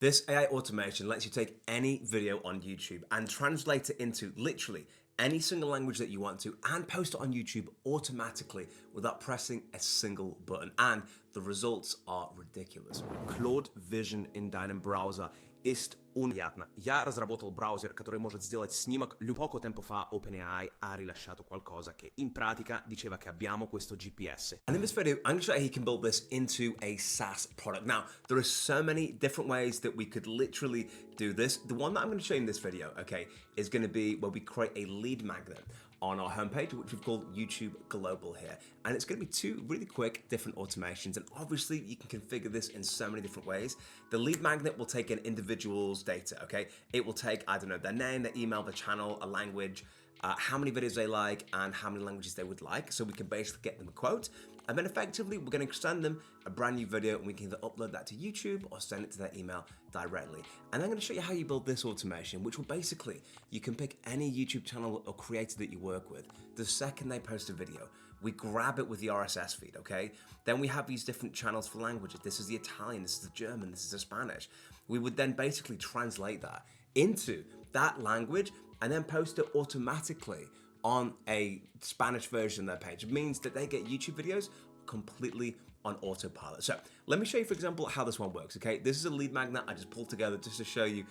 This AI automation lets you take any video on YouTube and translate it into literally any single language that you want to and post it on YouTube automatically without pressing a single button. And the results are ridiculous. Claude Vision in deinem Browser ist unverjährtно. Я разработал браузер, который может сделать снимок. Poco tempo fa OpenAI ha rilasciato qualcosa che in pratica diceva che abbiamo questo GPS. And in this video, I'm going to show you how you can build this into a SaaS product. Now, there are so many different ways that we could literally do this. The one that I'm going to show you in this video, okay, is going to be where we create a lead magnet on our homepage, which we've called YouTube Global here. And it's going to be two really quick different automations. And obviously you can configure this in so many different ways. The lead magnet will take an individual's data, okay? It will take, I don't know, their name, their email, their channel, a language, how many videos they like, and how many languages they would like. So we can basically get them a quote. And then effectively, we're going to send them a brand new video and we can either upload that to YouTube or send it to their email directly. And I'm going to show you how you build this automation, which will basically, you can pick any YouTube channel or creator that you work with. The second they post a video, we grab it with the RSS feed, okay? Then we have these different channels for languages. This is the Italian, this is the German, this is the Spanish. We would then basically translate that into that language and then post it automatically on a Spanish version of their page. It means that they get YouTube videos completely on autopilot. So let me show you, for example, how this one works, okay? This is a lead magnet I just pulled together just to show you,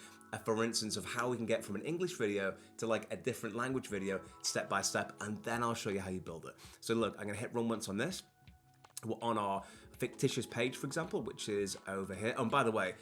for instance, of how we can get from an English video to like a different language video step by step, and then I'll show you how you build it. So look, I'm gonna hit run once on this. We're on our fictitious page, for example, which is over here. Oh, and by the way,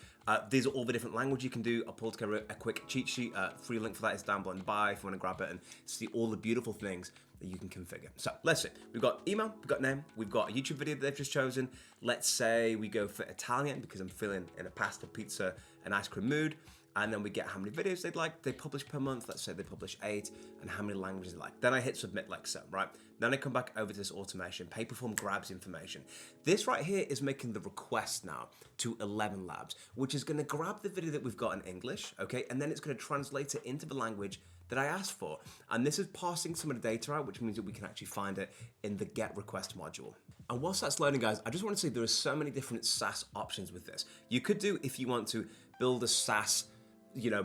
these are all the different language you can do. I'll pull together a quick cheat sheet. Free link for that is down below in the bio if you want to grab it and see all the beautiful things that you can configure. So let's see. We've got email, we've got name, we've got a YouTube video that they've just chosen. Let's say we go for Italian because I'm feeling in a pasta, pizza, and ice cream mood. And then we get how many videos they'd like, they publish per month. Let's say they publish 8, and how many languages they like. Then I hit submit like so, right? Then I come back over to this automation. Paperform grabs information. This right here is making the request now to 11 Labs, which is gonna grab the video that we've got in English, okay? And then it's gonna translate it into the language that I asked for. And this is passing some of the data out, which means that we can actually find it in the get request module. And whilst that's loading, guys, I just want to say there are so many different SaaS options with this. You could do, if you want to build a SaaS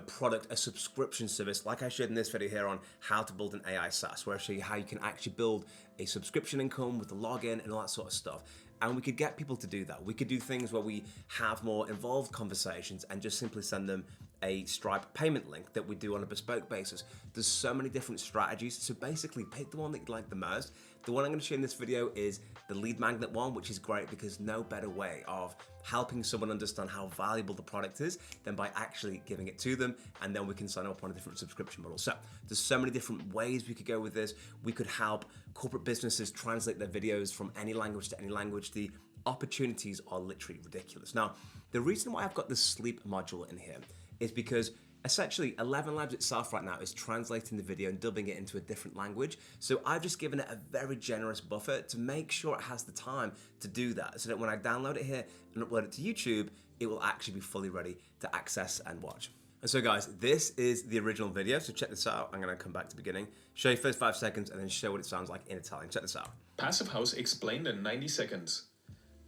product, a subscription service, like I showed in this video here on how to build an AI SaaS, where I show you how you can actually build a subscription income with the login and all that sort of stuff. And we could get people to do that. We could do things where we have more involved conversations and just simply send them a Stripe payment link that we do on a bespoke basis. There's so many different strategies. So basically pick the one that you like the most. The one I'm going to show in this video is the lead magnet one, which is great because no better way of helping someone understand how valuable the product is than by actually giving it to them, and then we can sign up on a different subscription model. So there's so many different ways we could go with this. We could help corporate businesses translate their videos from any language to any language. The opportunities are literally ridiculous. Now, the reason why I've got this sleep module in here is because essentially 11 Labs itself right now is translating the video and dubbing it into a different language. So I've just given it a very generous buffer to make sure it has the time to do that, so that when I download it here and upload it to YouTube, it will actually be fully ready to access and watch. And so guys, this is the original video. So check this out. I'm gonna come back to the beginning, show you first 5 seconds, and then show what it sounds like in Italian. Check this out. Passive House explained in 90 seconds.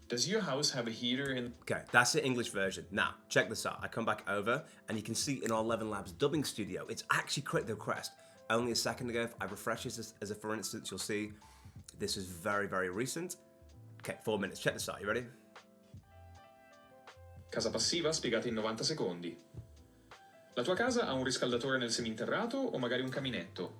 Does your house have a heater in? Okay, that's the English version. Now, check this out. I come back over and you can see in our 11 Labs dubbing studio, it's actually created the request only a second ago. If I refresh this as a for instance, you'll see this is very, very recent. Okay, 4 minutes. Check this out. You ready? Casa passiva spiegata in 90 secondi. La tua casa ha un riscaldatore nel seminterrato o magari un caminetto?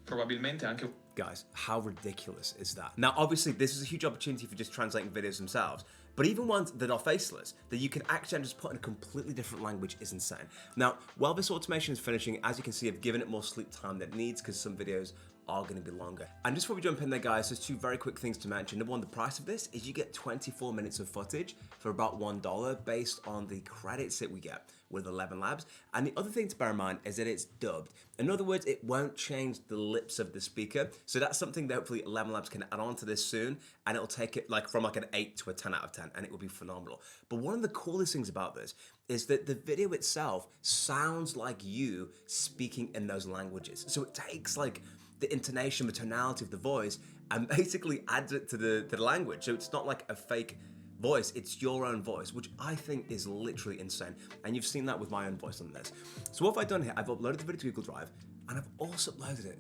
Probabilmente anche un... Guys, how ridiculous is that? Now, obviously, this is a huge opportunity for just translating videos themselves, but even ones that are faceless, that you can actually just put in a completely different language is insane. Now, while this automation is finishing, as you can see, I've given it more sleep time than it needs because some videos are going to be longer. And just before we jump in there, guys, there's 2 very quick things to mention. Number one, the price of this is you get 24 minutes of footage for about $1 based on the credits that we get with 11 Labs. And the other thing to bear in mind is that it's dubbed. In other words, it won't change the lips of the speaker. So that's something that hopefully 11 Labs can add on to this soon, and it'll take it like from like an 8 to a 10 out of 10, and it will be phenomenal. But one of the coolest things about this is that the video itself sounds like you speaking in those languages. So it takes like the intonation, the tonality of the voice, and basically adds it to the language. So it's not like a fake voice. It's your own voice, which I think is literally insane. And you've seen that with my own voice on this. So what have I done here? I've uploaded the video to Google Drive, and I've also uploaded it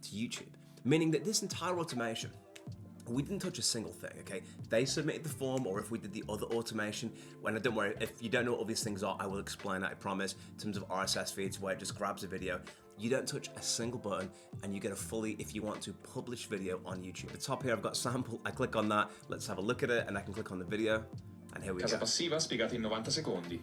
to YouTube, meaning that this entire automation, we didn't touch a single thing, okay? They submitted the form, or if we did the other automation, don't worry, if you don't know what all these things are, I will explain that, I promise, in terms of RSS feeds, where it just grabs a video. You don't touch a single button, and you get a fully, if you want to, publish video on YouTube. At the top here, I've got sample, I click on that, let's have a look at it, and I can click on the video, and here we Casa go. passiva spiegata in 90 secondi.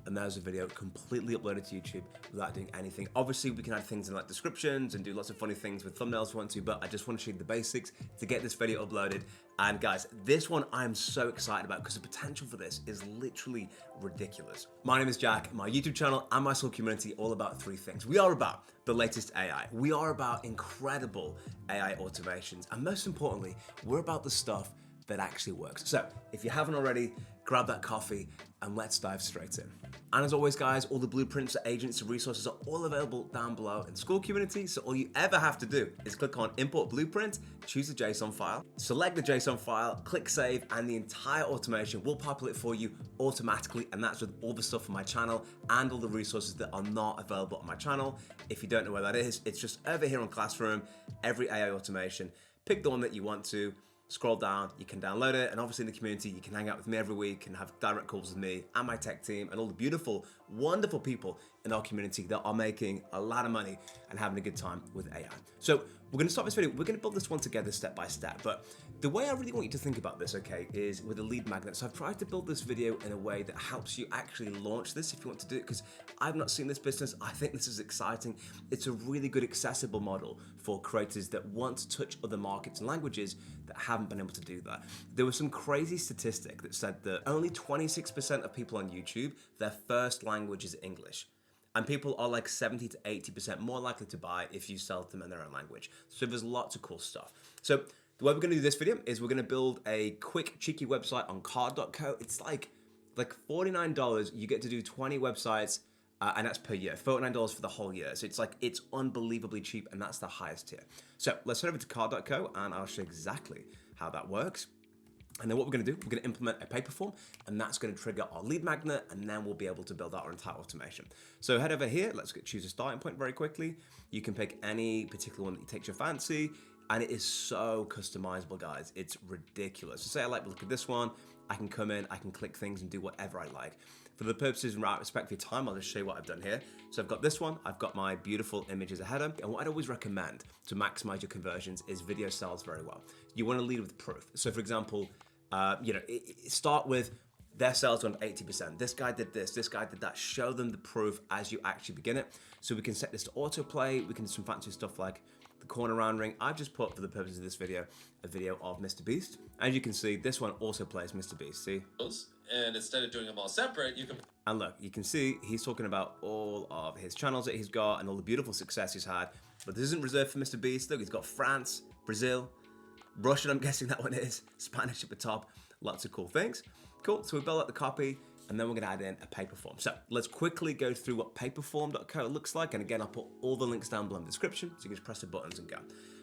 And there's a video completely uploaded to YouTube without doing anything. Obviously, we can add things in like descriptions and do lots of funny things with thumbnails if we want to, but I just want to show you the basics to get this video uploaded. And guys, this one I'm so excited about because the potential for this is literally ridiculous. My name is Jack, my YouTube channel and my soul community all about three things. We are about the latest AI. We are about incredible AI automations. And most importantly, we're about the stuff that actually works. So if you haven't already, grab that coffee and let's dive straight in. And as always, guys, all the blueprints, agents, and resources are all available down below in the school community. So all you ever have to do is click on Import Blueprint, choose the JSON file, select the JSON file, click Save, and the entire automation will populate for you automatically. And that's with all the stuff on my channel and all the resources that are not available on my channel. If you don't know where that is, it's just over here on Classroom, every AI automation. Pick the one that you want to. Scroll down, you can download it, and obviously in the community, you can hang out with me every week and have direct calls with me and my tech team and all the beautiful, wonderful people in our community that are making a lot of money and having a good time with AI. So we're gonna start this video, we're gonna build this one together step by step, but the way I really want you to think about this, okay, is with a lead magnet. So I've tried to build this video in a way that helps you actually launch this if you want to do it, because I've not seen this business. I think this is exciting. It's a really good accessible model for creators that want to touch other markets and languages that haven't been able to do that. There was some crazy statistic that said that only 26% of people on YouTube, their first language is English. And people are like 70 to 80% more likely to buy if you sell them in their own language. So there's lots of cool stuff. So the way we're gonna do this video is we're gonna build a quick, cheeky website on card.co. It's like $49. You get to do 20 websites, and that's per year. $49 for the whole year. So it's unbelievably cheap, and that's the highest tier. So let's head over to card.co, and I'll show you exactly how that works. And then what we're gonna do, we're gonna implement a paper form, and that's gonna trigger our lead magnet, and then we'll be able to build out our entire automation. So head over here, let's choose a starting point very quickly. You can pick any particular one that takes your fancy, and it is so customizable, guys. It's ridiculous. So say I like the look of this one, I can come in, I can click things and do whatever I like. For the purposes and respect for your time, I'll just show you what I've done here. So I've got this one, I've got my beautiful image as a header, and what I'd always recommend to maximize your conversions is video sells very well. You wanna lead with proof. So for example, start with their sales on 80%. This guy did this guy did that. Show them the proof as you actually begin it. So we can set this to autoplay. We can do some fancy stuff like the corner round ring. I've just put, for the purposes of this video, a video of Mr. Beast. As you can see, this one also plays Mr. Beast, see? And instead of doing them all separate, you can... And look, you can see he's talking about all of his channels that he's got and all the beautiful success he's had. But this isn't reserved for Mr. Beast. Look, he's got France, Brazil, Russian, I'm guessing that one is, Spanish at the top, lots of cool things. Cool, so we build out the copy, and then we're gonna add in a paper form. So let's quickly go through what paperform.co looks like, and again, I'll put all the links down below in the description, so you can just press the buttons and go.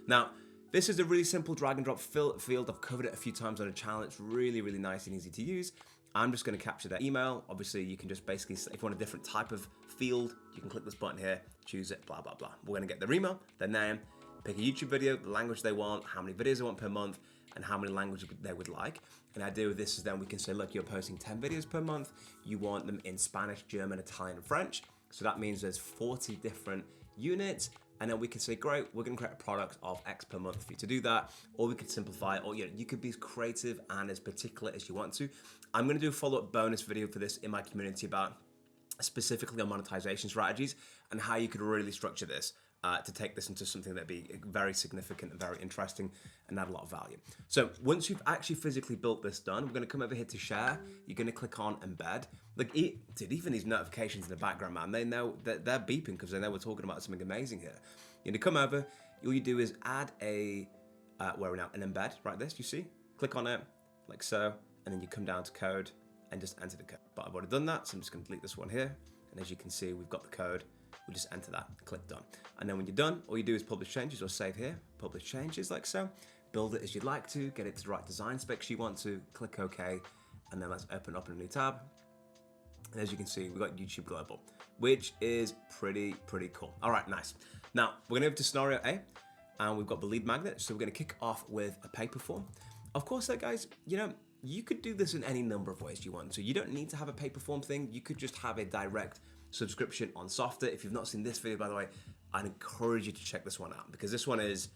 Now, this is a really simple drag and drop field. I've covered it a few times on a channel. It's really, really nice and easy to use. I'm just gonna capture their email. Obviously, you can just basically, if you want a different type of field, you can click this button here, choose it, blah, blah, blah. We're gonna get their email, their name, pick a YouTube video, the language they want, how many videos they want per month, and how many languages they would like. And the idea with this is then we can say, look, you're posting 10 videos per month. You want them in Spanish, German, Italian, and French. So that means there's 40 different units. And then we can say, great, we're gonna create a product of X per month for you to do that. Or we could simplify it, or you could be as creative and as particular as you want to. I'm gonna do a follow-up bonus video for this in my community about specifically on monetization strategies and how you could really structure this to take this into something that'd be very significant and very interesting and add a lot of value. So once you've actually physically built this done, we're gonna come over here to share. You're gonna click on embed. Like, dude, even these notifications in the background, man, they know that they're beeping because they know we're talking about something amazing here. You're gonna come over, all you do is add a, where we're now, an embed, right this, you see? Click on it, like so, and then you come down to code and just enter the code. But I've already done that, so I'm just gonna delete this one here. And as you can see, we've got the code. We'll just enter that, click done. And then when you're done, all you do is publish changes or save here, publish changes like so, build it as you'd like to, get it to the right design specs you want to, click OK, and then let's open up in a new tab. And as you can see, we've got YouTube Global, which is pretty cool. All right, nice. Now, we're gonna move to scenario A, and we've got the lead magnet. So we're gonna kick off with a paper form. Of course, though, guys, you know, you could do this in any number of ways you want to. You don't need to have a paper form thing. You could just have a direct subscription on Softer. If you've not seen this video, by the way, I'd encourage you to check this one out, because this one is,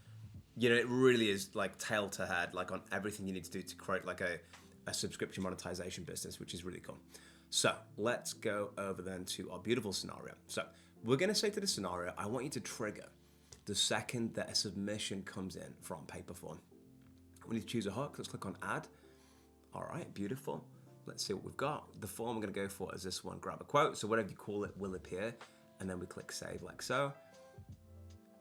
you know, it really is like tail to head, like on everything you need to do to create like a subscription monetization business, which is really cool. So let's go over then to our beautiful scenario. So we're gonna say to the scenario, I want you to trigger the second that a submission comes in from Paperform. We need to choose a hook. Let's click on add. All right, beautiful. Let's see what we've got. The form we're gonna go for is this one, grab a quote. So whatever you call it will appear. And then we click save like so.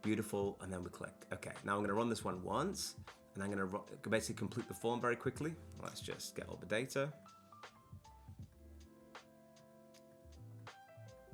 Beautiful, and then we click, okay. Now I'm gonna run this one once, and I'm gonna basically complete the form very quickly. Let's just get all the data.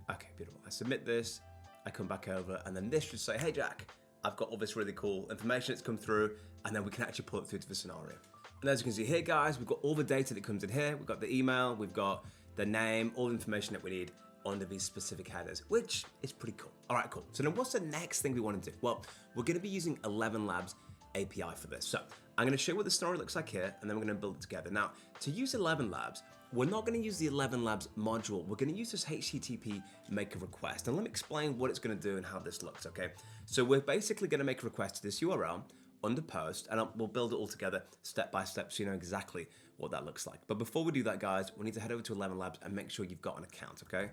Okay, beautiful. I submit this, I come back over, and then this should say, hey Jack, I've got all this really cool information that's come through, and then we can actually pull it through to the scenario. And as you can see here, guys, we've got all the data that comes in here. We've got the email, we've got the name, all the information that we need under these specific headers, which is pretty cool. All right, cool. So then what's the next thing we want to do? Well, we're gonna be using 11 Labs API for this. So I'm gonna show you what the scenario looks like here, and then we're gonna build it together. Now, to use 11 Labs, we're not gonna use the 11 Labs module. We're gonna use this HTTP make a request. And let me explain what it's gonna do and how this looks, okay? So we're basically gonna make a request to this URL under post, and we'll build it all together step by step so you know exactly what that looks like. But before we do that, guys, we need to head over to 11 Labs and make sure you've got an account, okay?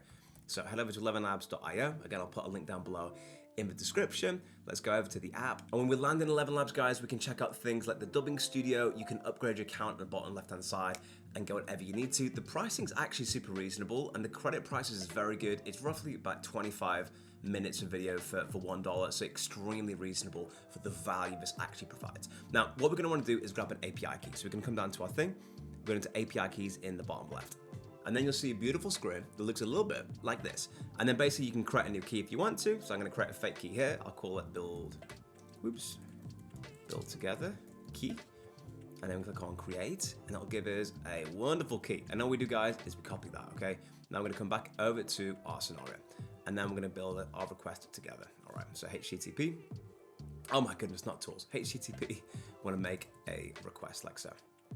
So head over to 11labs.io. Again, I'll put a link down below in the description. Let's go over to the app. And when we land in 11 Labs, guys, we can check out things like the dubbing studio. You can upgrade your account on the bottom left-hand side and go whatever you need to. The pricing's actually super reasonable, and the credit prices is very good. It's roughly about 25 minutes of video for $1, so extremely reasonable for the value this actually provides. Now, what we're gonna wanna do is grab an API key. So we can come down to our thing, go into API keys in the bottom left. And then you'll see a beautiful screen that looks a little bit like this. And then basically you can create a new key if you want to. So I'm gonna create a fake key here. I'll call it build together key. And then we click on create, and that'll give us a wonderful key. And all we do, guys, is we copy that, okay? Now we're gonna come back over to our scenario. And then we're gonna build our request together. All right, so HTTP. Oh my goodness, not tools. HTTP, wanna make a request like so.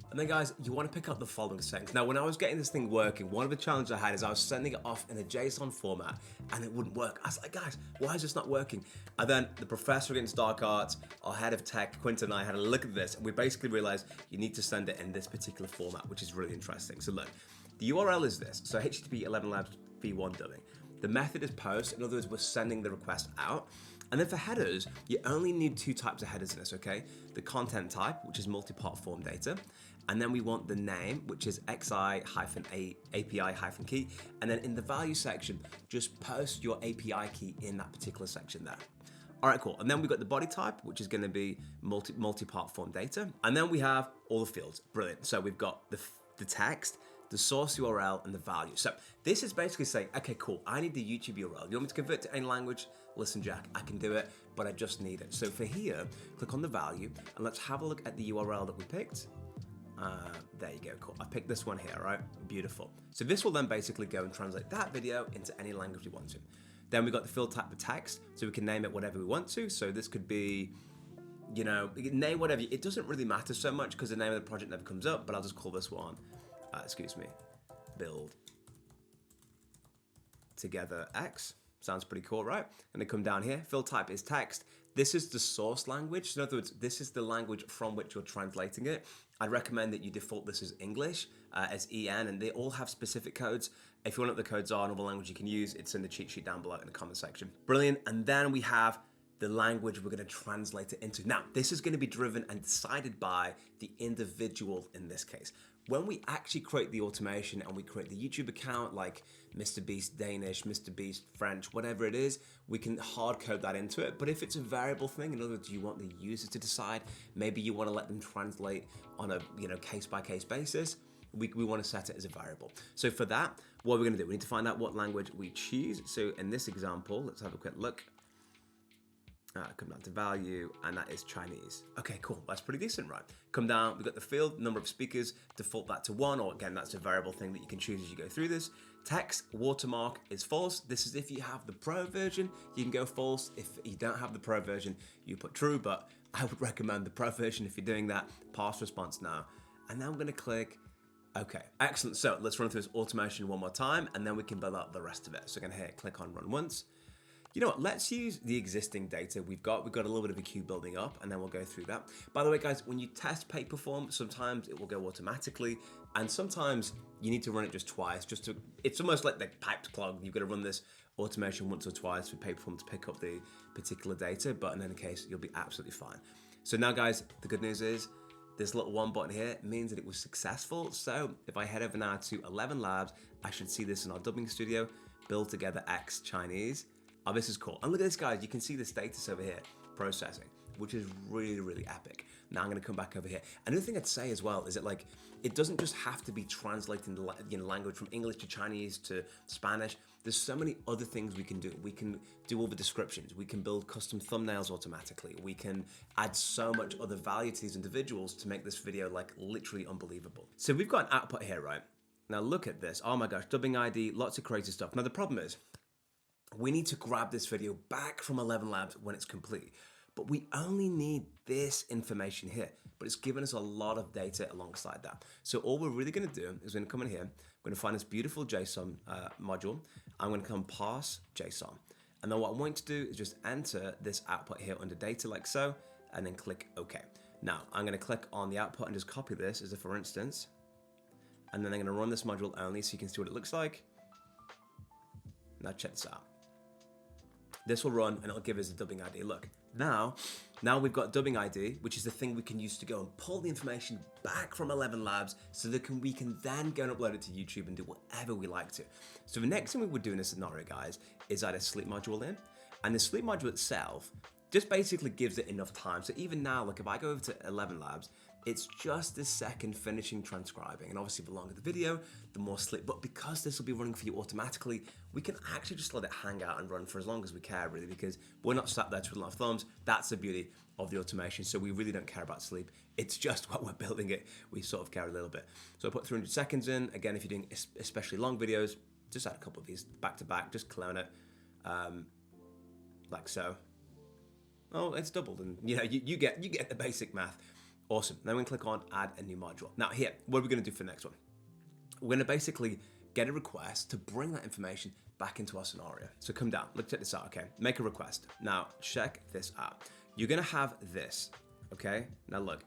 And then guys, you want to pick up the following settings. Now, when I was getting this thing working, one of the challenges I had is I was sending it off in a JSON format and it wouldn't work. I was like, guys, why is this not working? And then the professor against Dark Arts, our head of tech, Quinton and I had a look at this, and we basically realized you need to send it in this particular format, which is really interesting. So look, the URL is this. So HTTP 11 Labs v1 dubbing. The method is post. In other words, we're sending the request out. And then for headers, you only need two types of headers in this, okay? The content type, which is multi-part form data. And then we want the name, which is xi-API-key. And then in the value section, just post your API key in that particular section there. All right, cool. And then we've got the body type, which is gonna be multi-part form data. And then we have all the fields. Brilliant. So we've got the text, the source URL, and the value. So this is basically saying, okay, cool, I need the YouTube URL. You want me to convert to any language? Listen, Jack, I can do it, but I just need it. So for here, click on the value, and let's have a look at the URL that we picked. There you go, cool. I picked this one here, right? Beautiful. So this will then basically go and translate that video into any language we want to. Then we got the field type, the text, so we can name it whatever we want to. So this could be, you know, name whatever. It doesn't really matter so much because the name of the project never comes up, but I'll just call this one, build together X. Sounds pretty cool, right? And then come down here, field type is text. This is the source language. So in other words, this is the language from which you're translating it. I'd recommend that you default this as English, as EN, and they all have specific codes. If you want to know what the codes are and all the language you can use, it's in the cheat sheet down below in the comment section. Brilliant. And then we have the language we're going to translate it into. Now, this is going to be driven and decided by the individual in this case. When we actually create the automation and we create the YouTube account, like Mr. Beast Danish, Mr. Beast French, whatever it is, we can hard code that into it. But if it's a variable thing, in other words, you want the user to decide, maybe you want to let them translate on a case-by-case basis, we want to set it as a variable. So for that, what we're going to do, we need to find out what language we choose. So in this example, let's have a quick look. Come down to value, and that is Chinese. Okay, cool. That's pretty decent, right? Come down, we've got the field, number of speakers, default that to 1, or again, that's a variable thing that you can choose as you go through this. Text watermark is false. This is if you have the pro version, you can go false. If you don't have the pro version, you put true, but I would recommend the pro version if you're doing that. Pass response now. And now I'm gonna click okay. Excellent. So let's run through this automation one more time, and then we can build out the rest of it. So I'm gonna hit click on run once. You know what, let's use the existing data we've got. We've got a little bit of a queue building up, and then we'll go through that. By the way, guys, when you test Paperform, sometimes it will go automatically, and sometimes you need to run it just twice, it's almost like the piped clog. You've got to run this automation once or twice for Paperform to pick up the particular data, but in any case, you'll be absolutely fine. So now, guys, the good news is, this little 1 button here means that it was successful. So if I head over now to 11 Labs, I should see this in our dubbing studio, build together X Chinese. Oh, this is cool. And look at this, guys. You can see the status over here, processing, which is really, really epic. Now I'm going to come back over here. Another thing I'd say as well is that, like, it doesn't just have to be translating the language from English to Chinese to Spanish. There's so many other things we can do. We can do all the descriptions. We can build custom thumbnails automatically. We can add so much other value to these individuals to make this video, like, literally unbelievable. So we've got an output here, right? Now look at this. Oh my gosh, dubbing ID, lots of crazy stuff. Now the problem is, we need to grab this video back from 11 Labs when it's complete, but we only need this information here, but it's given us a lot of data alongside that. So all we're really gonna do is we're gonna come in here, we're gonna find this beautiful JSON module. I'm gonna come parse JSON. And then what I'm going to do is just enter this output here under data like so, and then click OK. Now I'm gonna click on the output and just copy this as a for instance, and then I'm gonna run this module only so you can see what it looks like. Now check this out. This will run and it'll give us a dubbing ID. Look, now we've got dubbing ID, which is the thing we can use to go and pull the information back from 11 Labs so that we can then go and upload it to YouTube and do whatever we like to. So the next thing we would do in this scenario, guys, is add a sleep module in. And the sleep module itself just basically gives it enough time. So even now, look, if I go over to 11 Labs, it's just a second finishing transcribing. And obviously the longer the video, the more sleep. But because this will be running for you automatically, we can actually just let it hang out and run for as long as we care, really, because we're not sat there twiddling our thumbs. That's the beauty of the automation. So we really don't care about sleep. It's just while we're building it, we sort of care a little bit. So I put 300 seconds in. Again, if you're doing especially long videos, just add a couple of these back to back, just clone it like so. Oh, it's doubled, and you know, you get the basic math. Awesome. Then we can click on add a new module. Now here, what are we going to do for the next one? We're going to basically get a request to bring that information back into our scenario. So come down, let's check this out, okay? Make a request. Now check this out. You're going to have this, okay? Now look,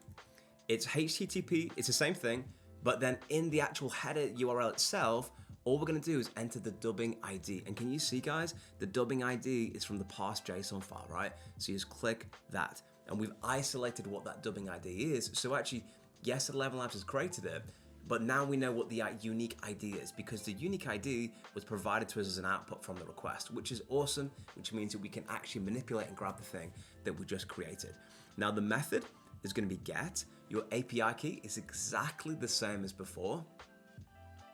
it's HTTP, it's the same thing, but then in the actual header URL itself, all we're going to do is enter the dubbing ID. And can you see, guys, the dubbing ID is from the parse JSON file, right? So you just click that. And we've isolated what that dubbing ID is. So actually, yes, 11 Labs has created it, but now we know what the unique ID is, because the unique ID was provided to us as an output from the request, which is awesome, which means that we can actually manipulate and grab the thing that we just created. Now the method is going to be get. Your API key is exactly the same as before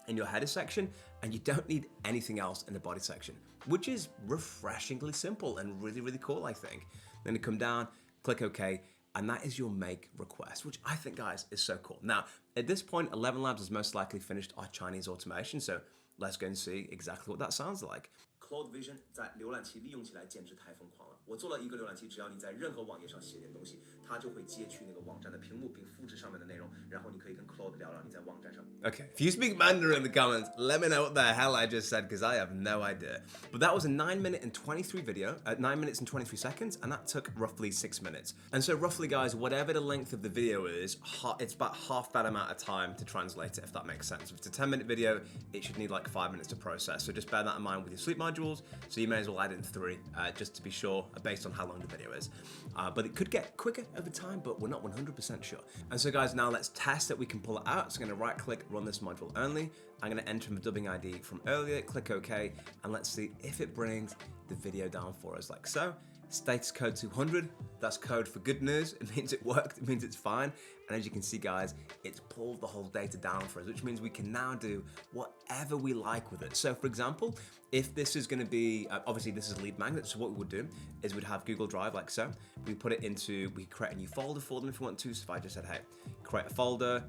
in your header section, and you don't need anything else in the body section, which is refreshingly simple and really, really cool, I think. Then you come down, click OK, and that is your make request, which I think, guys, is so cool. Now, at this point, 11 Labs has most likely finished our Chinese automation, so let's go and see exactly what that sounds like. Cloud Vision 在浏览器利用起来简直太疯狂了。我做了一个浏览器，只要你在任何网页上写点东西，它就会截取那个网站的屏幕并复制上面的内容，然后你可以跟 Cloud 聊聊你在网站上。Okay, if you speak Mandarin in the comments, let me know what the hell I just said, because I have no idea. But that was a 9-minute and 23 video, 9 minutes and 23 seconds, and that took roughly 6 minutes. And so roughly, guys, whatever the length of the video is, it's about half that amount of time to translate it, if that makes sense. If it's a 10-minute video, it should need like 5 minutes to process. So just bear that in mind with your sleep modules. So you may as well add in 3, just to be sure, based on how long the video is. But it could get quicker over time, but we're not 100% sure. And so, guys, now let's test that we can pull it out. So I'm going to right-click, run this module only. I'm going to enter my dubbing ID from earlier, click OK, and let's see if it brings the video down for us like so. Status code 200, that's code for good news. It means it worked, it means it's fine. And as you can see, guys, it's pulled the whole data down for us, which means we can now do whatever we like with it. So for example, if this is gonna be, obviously this is lead magnet, so what we would do is we'd have Google Drive like so. We put it into, we create a new folder for them if we want to. So if I just said, hey, create a folder,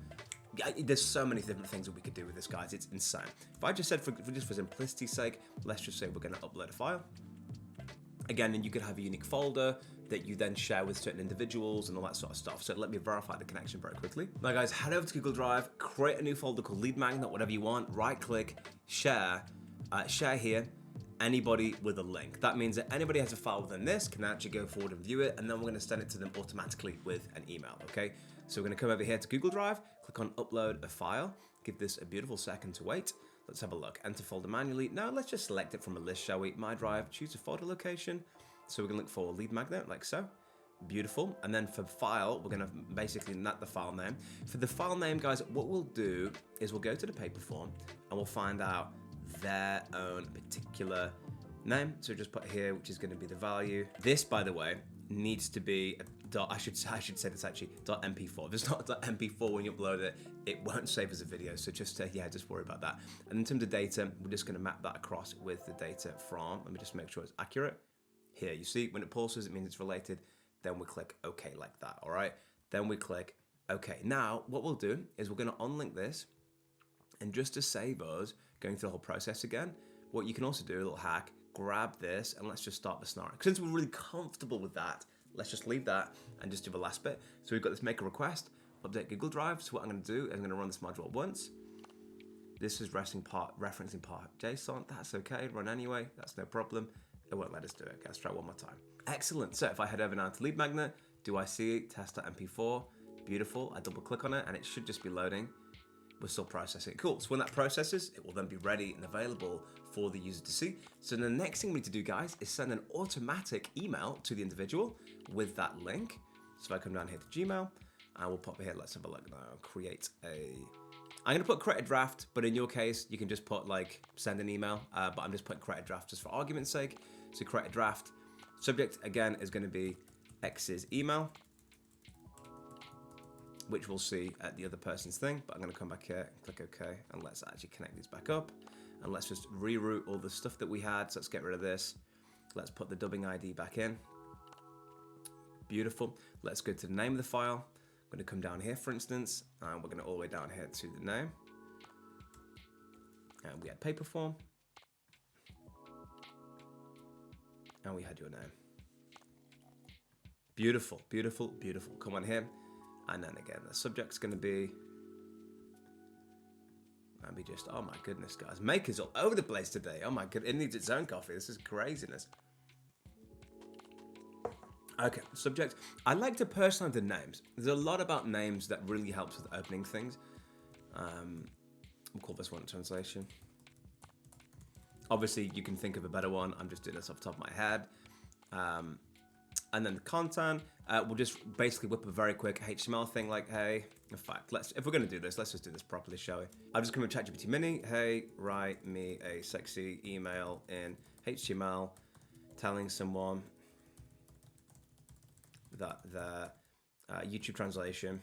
there's so many different things that we could do with this, guys, it's insane. If I just said, for simplicity's sake, let's just say we're gonna upload a file. Again, and you could have a unique folder that you then share with certain individuals and all that sort of stuff. So let me verify the connection very quickly. Now guys, head over to Google Drive, create a new folder called Lead Magnet, whatever you want, right click, share, share here, anybody with a link. That means that anybody has a file within this can actually go forward and view it, and then we're gonna send it to them automatically with an email, okay? So we're gonna come over here to Google Drive, click on upload a file, give this a beautiful second to wait. Let's have a look. Enter folder manually. Now let's just select it from a list, shall we? My Drive, choose a folder location. So we're gonna look for lead magnet, like so. Beautiful. And then for file, we're gonna basically nat the file name. For the file name, guys, what we'll do is we'll go to the paper form and we'll find out their own particular name. So just put here, which is gonna be the value. This, by the way, needs to be a dot, I should say this actually, .mp4. If it's not .mp4 when you upload it, it won't save as a video. So just, yeah, just worry about that. And in terms of data, we're just gonna map that across with the data from, let me just make sure it's accurate. Here, you see, when it pulses, it means it's related. Then we click OK like that, all right? Then we click OK. Now, what we'll do is we're gonna unlink this, and just to save us going through the whole process again, what you can also do, a little hack, grab this and let's just start the scenario. Since we're really comfortable with that, let's just leave that and just do the last bit. So we've got this make a request, update Google Drive. So what I'm gonna do is I'm gonna run this module once. This is referencing part JSON. That's okay, run anyway, that's no problem. It won't let us do it. Let's try one more time. Excellent. So if I head over now to lead magnet, do I see test.mp4? Beautiful. I double click on it and it should just be loading. We're still processing. Cool. So when that processes, it will then be ready and available for the user to see. So the next thing we need to do, guys, is send an automatic email to the individual with that link. So if I come down here to Gmail, and we'll pop it here. Let's have a look now. I'm gonna put create a draft, but in your case, you can just put like send an email, but I'm just putting create a draft just for argument's sake. So create a draft. Subject, again, is gonna be X's email, which we'll see at the other person's thing, but I'm gonna come back here, click OK, and let's actually connect these back up. And let's just reroute all the stuff that we had. So let's get rid of this. Let's put the dubbing ID back in. Beautiful. Let's go to the name of the file. I'm gonna come down here, for instance, and we're gonna all the way down here to the name. And we had paper form. And we had your name. Beautiful, beautiful, beautiful. Come on here. And then again, the subject's gonna be, maybe just, oh my goodness, guys. Maker's all over the place today. Oh my god, it needs its own coffee. This is craziness. Okay, subject. I like to personalize the names. There's a lot about names that really helps with opening things. We'll call this one translation. Obviously, you can think of a better one. I'm just doing this off the top of my head. And then the content, we'll just basically whip a very quick HTML thing like, hey, in fact, if we're gonna do this, let's just do this properly, shall we? I'll just come with ChatGPT Mini. Hey, write me a sexy email in HTML telling someone that their YouTube translation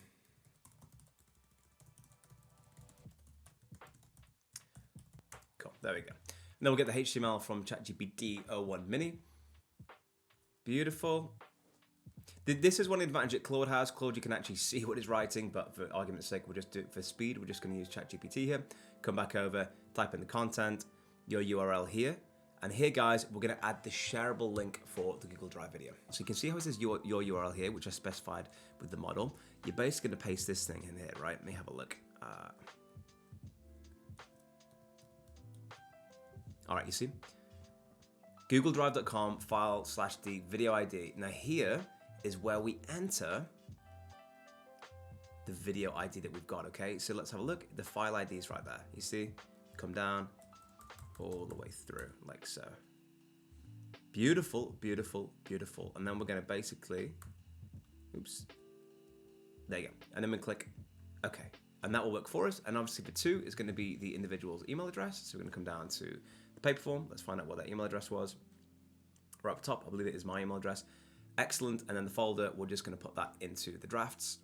cool, there we go. And then we'll get the HTML from ChatGPT 01 Mini. Beautiful. This is one advantage that Claude has. Claude, you can actually see what it's writing, but for argument's sake, we'll just do it for speed. We're just going to use ChatGPT here. Come back over, type in the content, your URL here. And here, guys, we're going to add the shareable link for the Google Drive video. So you can see how it says your URL here, which I specified with the model. You're basically going to paste this thing in here, right? Let me have a look. All right, you see? googledrive.com file/d video ID. Now here is where we enter the video ID that we've got, okay? So let's have a look. The file ID is right there. You see? Come down all the way through, like so. Beautiful, beautiful, beautiful. And then we're gonna basically, oops. There you go. And then we click OK. And that will work for us. And obviously the 2 is gonna be the individual's email address. So we're gonna come down to the paper form. Let's find out what that email address was. right up top. I believe it is my email address. Excellent. And then the folder, we're just going to put that into the drafts.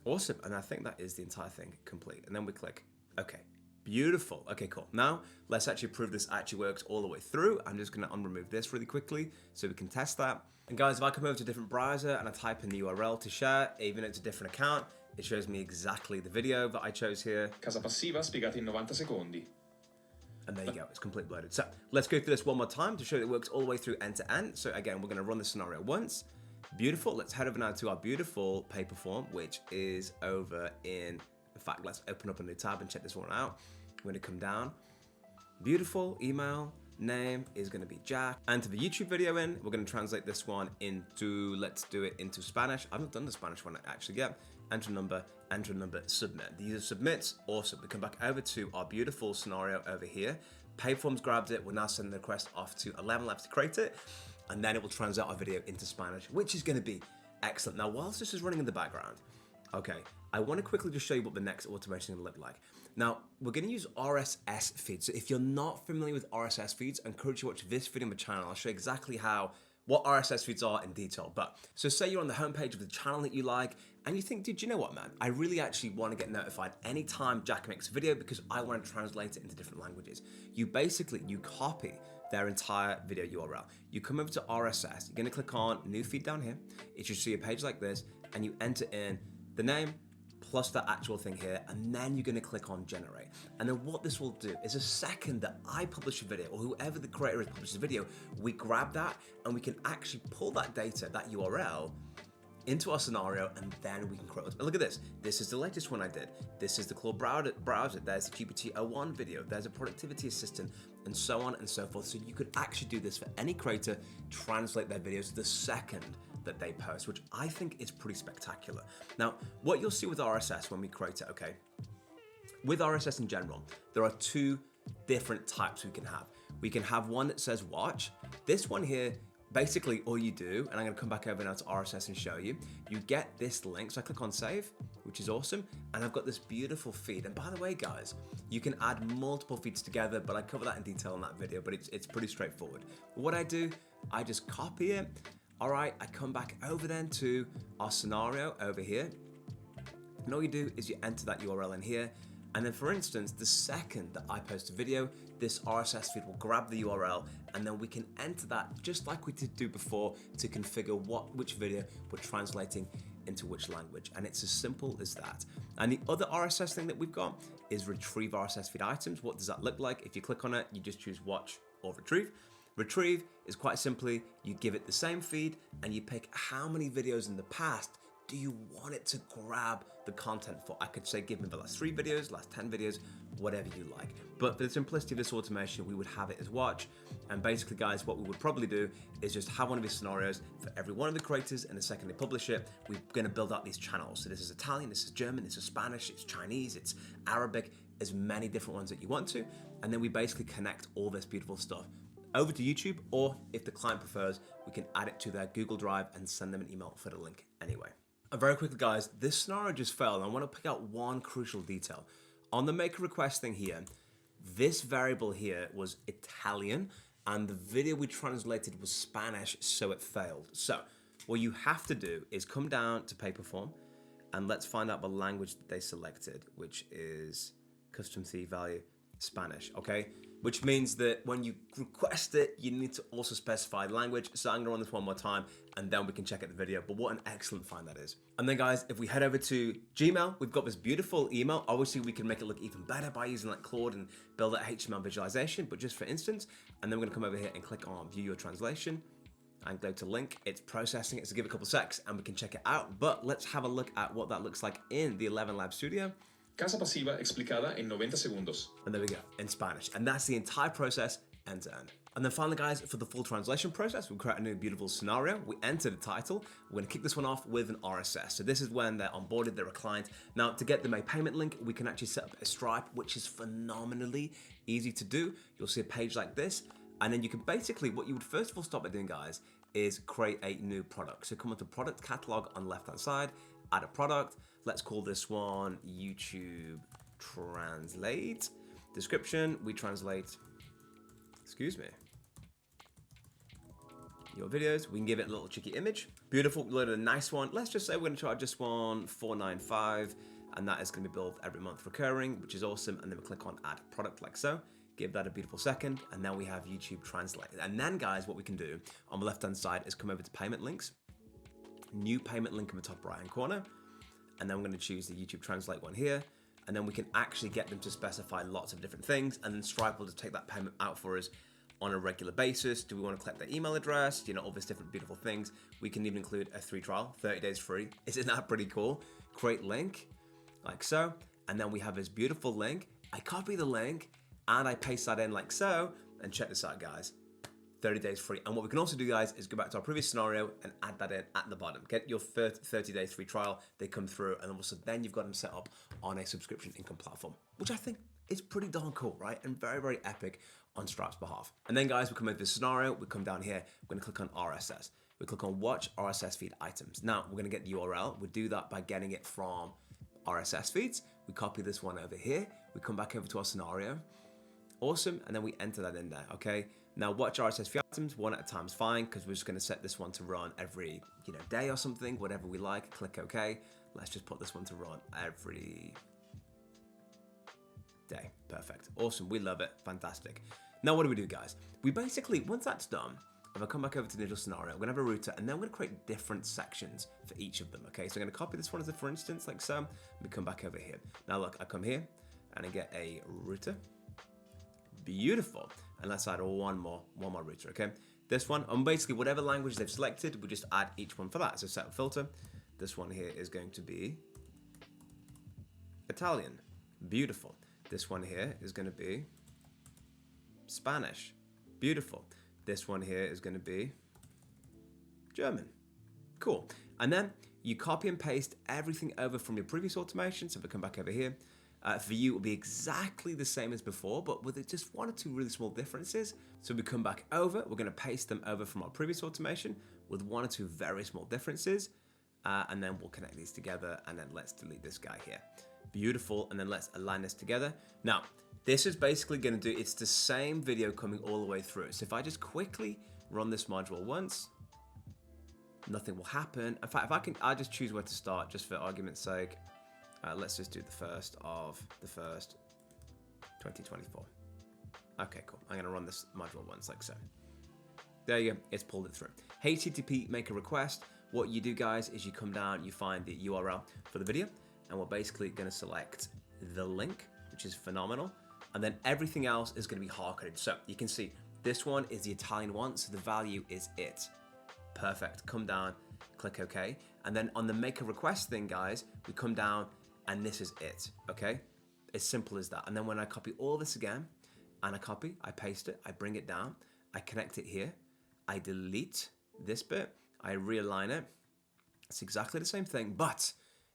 Awesome. And I think that is the entire thing complete. And then we click OK. Beautiful. Okay, cool. Now let's actually prove this actually works all the way through. I'm just going to unremove this really quickly so we can test that. And guys, if I come over to a different browser and I type in the URL to share, even if it's a different account, it shows me exactly the video that I chose here. Casa passiva spiegata in 90 secondi. And there you go, it's completely loaded. So let's go through this one more time to show that it works all the way through end to end. So again, we're going to run the scenario once. Beautiful. Let's head over now to our beautiful paper form, which is over in fact, let's open up a new tab and check this one out. We're going to come down. Beautiful. Email name is going to be Jack. And to the YouTube video in, we're going to translate this one into, let's do it into Spanish. I haven't done the Spanish one actually yet. Enter number, submit. These are submits. Awesome. We come back over to our beautiful scenario over here. Paperforms grabbed it. We're now sending the request off to 11 Labs to create it. And then it will translate our video into Spanish, which is going to be excellent. Now, whilst this is running in the background, okay, I want to quickly just show you what the next automation is going to look like. Now, we're going to use RSS feeds. So if you're not familiar with RSS feeds, I encourage you to watch this video on my channel. I'll show you exactly what RSS feeds are in detail. But so say you're on the homepage of the channel that you like, and you think, dude, you know what, man? I really actually want to get notified anytime Jack makes a video because I want to translate it into different languages. You copy their entire video URL. You come over to RSS, you're going to click on new feed down here. It should see a page like this, and you enter in the name plus that actual thing here, and then you're going to click on generate. And then what this will do is a second that I publish a video, or whoever the creator is publishes a video, we grab that and we can actually pull that data, that URL, into our scenario, and then we can create. Look at this. This is the latest one I did. This is the Claude browser. There's the GPT-01 video. There's a productivity assistant, and so on and so forth. So you could actually do this for any creator, translate their videos the second that they post, which I think is pretty spectacular. Now, what you'll see with RSS when we create it, okay? With RSS in general, there are two different types we can have. We can have one that says watch. This one here, basically all you do, and I'm gonna come back over now to RSS and show you, you get this link. So I click on save, which is awesome. And I've got this beautiful feed. And by the way, guys, you can add multiple feeds together, but I cover that in detail in that video, but it's pretty straightforward. What I do, I just copy it. All right, I come back over then to our scenario over here. And all you do is you enter that URL in here. And then for instance, the second that I post a video, this RSS feed will grab the URL, and then we can enter that just like we did do before to configure which video we're translating into which language. And it's as simple as that. And the other RSS thing that we've got is retrieve RSS feed items. What does that look like? If you click on it, you just choose watch or retrieve. Retrieve is quite simply, you give it the same feed and you pick how many videos in the past do you want it to grab the content for. I could say, give me the last 3 videos, last 10 videos, whatever you like. But for the simplicity of this automation, we would have it as watch. And basically, guys, what we would probably do is just have one of these scenarios for every one of the creators, and the second they publish it, we're gonna build out these channels. So this is Italian, this is German, this is Spanish, it's Chinese, it's Arabic, as many different ones that you want to. And then we basically connect all this beautiful stuff over to YouTube, or if the client prefers, we can add it to their Google Drive and send them an email for the link anyway. And very quickly, guys, this scenario just failed, and I want to pick out one crucial detail. On the make a request thing here, this variable here was Italian, and the video we translated was Spanish, so it failed. So what you have to do is come down to Paperform, and let's find out the language that they selected, which is custom theme value Spanish, okay? Which means that when you request it, you need to also specify the language. So I'm gonna run this one more time and then we can check out the video, but what an excellent find that is. And then guys, if we head over to Gmail, we've got this beautiful email. Obviously we can make it look even better by using like Claude and build that HTML visualization, but just for instance, and then we're gonna come over here and click on view your translation and go to link. It's processing it, so give it a couple secs and we can check it out. But let's have a look at what that looks like in the 11 Labs studio. Casa passiva explicada en 90 segundos. And there we go, in Spanish. And that's the entire process end to end. And then finally, guys, for the full translation process, we create a new beautiful scenario. We enter the title. We're gonna kick this one off with an RSS. So this is when they're onboarded, they're a client. Now, to get them a payment link, we can actually set up a Stripe, which is phenomenally easy to do. You'll see a page like this. And then you can basically, what you would first of all start by doing, guys, is create a new product. So come onto product catalog on the left-hand side, add a product. Let's call this one YouTube Translate. Description, we translate, excuse me. your videos. We can give it a little cheeky image. Beautiful, load a nice one. Let's just say we're gonna charge this one $4.95, and that is gonna be billed every month recurring, which is awesome. And then we click on add product like so. Give that a beautiful second, and then we have YouTube Translate. And then guys, what we can do on the left-hand side is come over to payment links, new payment link in the top right-hand corner, and then we're gonna choose the YouTube Translate one here, and then we can actually get them to specify lots of different things, and then Stripe will just take that payment out for us on a regular basis. Do we want to collect their email address? You know, all these different beautiful things. We can even include a free trial, 30 days free. Isn't that pretty cool? Create link, like so, and then we have this beautiful link. I copy the link, and I paste that in like so, and check this out, guys. 30 days free. And what we can also do, guys, is go back to our previous scenario and add that in at the bottom. Get your 30 days free trial. They come through, and also then you've got them set up on a subscription income platform, which I think is pretty darn cool, right? And very, very epic on Stripe's behalf. And then, guys, we come into this scenario. We come down here. We're going to click on RSS. We click on Watch RSS Feed Items. Now, we're going to get the URL. We do that by getting it from RSS feeds. We copy this one over here. We come back over to our scenario. Awesome, and then we enter that in there, okay? Now, watch RSS feed items, one at a time is fine, because we're just gonna set this one to run every day or something, whatever we like, click OK. Let's just put this one to run every day. Perfect, awesome, we love it, fantastic. Now, what do we do, guys? We basically, once that's done, if I come back over to the initial scenario, I'm gonna have a router, and then I'm gonna create different sections for each of them, okay? So I'm gonna copy this one as a for instance, like so, and we come back over here. Now look, I come here, and I get a router. Beautiful. And let's add one more router, okay? This one, and basically whatever language they've selected, we just add each one for that. So set a filter. This one here is going to be Italian. Beautiful. This one here is going to be Spanish. Beautiful. This one here is going to be German. Cool. And then you copy and paste everything over from your previous automation. So if we come back over here, for you, it will be exactly the same as before, but with just one or two really small differences. So we come back over, we're going to paste them over from our previous automation with one or two very small differences, and then we'll connect these together, and then let's delete this guy here. Beautiful, and then let's align this together. Now, this is basically going to do, it's the same video coming all the way through. So if I just quickly run this module once, nothing will happen. In fact, I'll just choose where to start, just for argument's sake. Let's just do the 1st of the 1st, 2024. Okay, cool. I'm gonna run this module once like so. There you go, it's pulled it through. HTTP, make a request. What you do, guys, is you come down, you find the URL for the video, and we're basically gonna select the link, which is phenomenal. And then everything else is gonna be hard-coded. So you can see this one is the Italian one, so the value is it. Perfect, come down, click OK. And then on the make a request thing, guys, we come down, and this is it, okay? As simple as that. And then when I copy all this again, and I paste it, I bring it down, I connect it here, I delete this bit, I realign it. It's exactly the same thing, but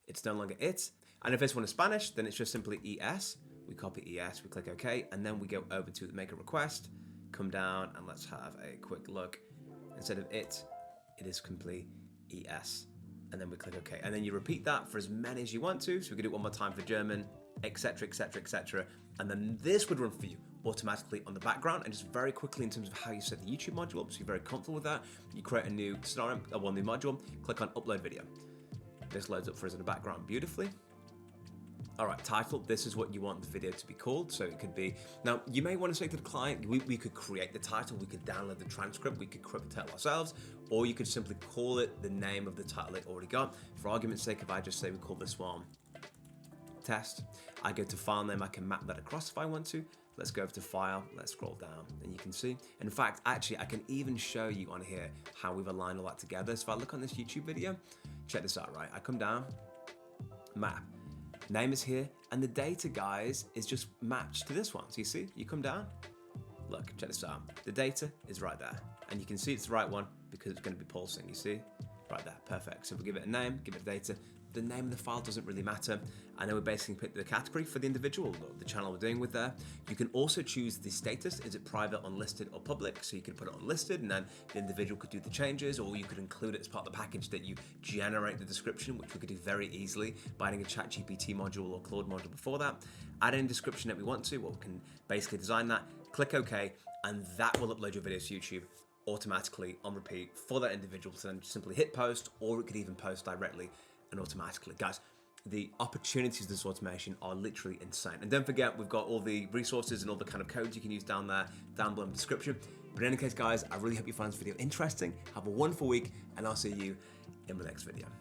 it's no longer it. And if this one is Spanish, then it's just simply ES. We copy ES, we click OK, and then we go over to the make a request, come down, and let's have a quick look. Instead of it is complete ES. And then we click OK. And then you repeat that for as many as you want to. So we can do it one more time for German, etc., etc., etc. And then this would run for you automatically on the background. And just very quickly in terms of how you set the YouTube module up, so you're very comfortable with that. You create a new scenario, one new module, click on upload video. This loads up for us in the background beautifully. All right, title, this is what you want the video to be called. So it could be, now you may want to say to the client, we could create the title, we could download the transcript, we could create the title ourselves, or you could simply call it the name of the title it already got. For argument's sake, if I just say we call this one test, I go to file name, I can map that across if I want to. Let's go over to file, let's scroll down, and you can see. In fact, actually, I can even show you on here how we've aligned all that together. So if I look on this YouTube video, check this out, right? I come down, map. Name is here, and the data, guys, is just matched to this one. So you see, you come down, look, check this out. The data is right there, and you can see it's the right one because it's going to be pulsing, you see? Right there, perfect. So if we give it a name, give it data, the name of the file doesn't really matter, and then we basically pick the category for the individual, or the channel we're doing with there. You can also choose the status, is it private, unlisted, or public? So you can put it unlisted, and then the individual could do the changes, or you could include it as part of the package that you generate the description, which we could do very easily by adding a ChatGPT module or Claude module before that. Add in description that we want to, or we can basically design that, click OK, and that will upload your videos to YouTube automatically on repeat for that individual to then simply hit post, or it could even post directly and automatically. Guys, the opportunities of this automation are literally insane. And don't forget, we've got all the resources and all the kind of codes you can use down there, down below in the description. But in any case, guys, I really hope you find this video interesting. Have a wonderful week, and I'll see you in the next video.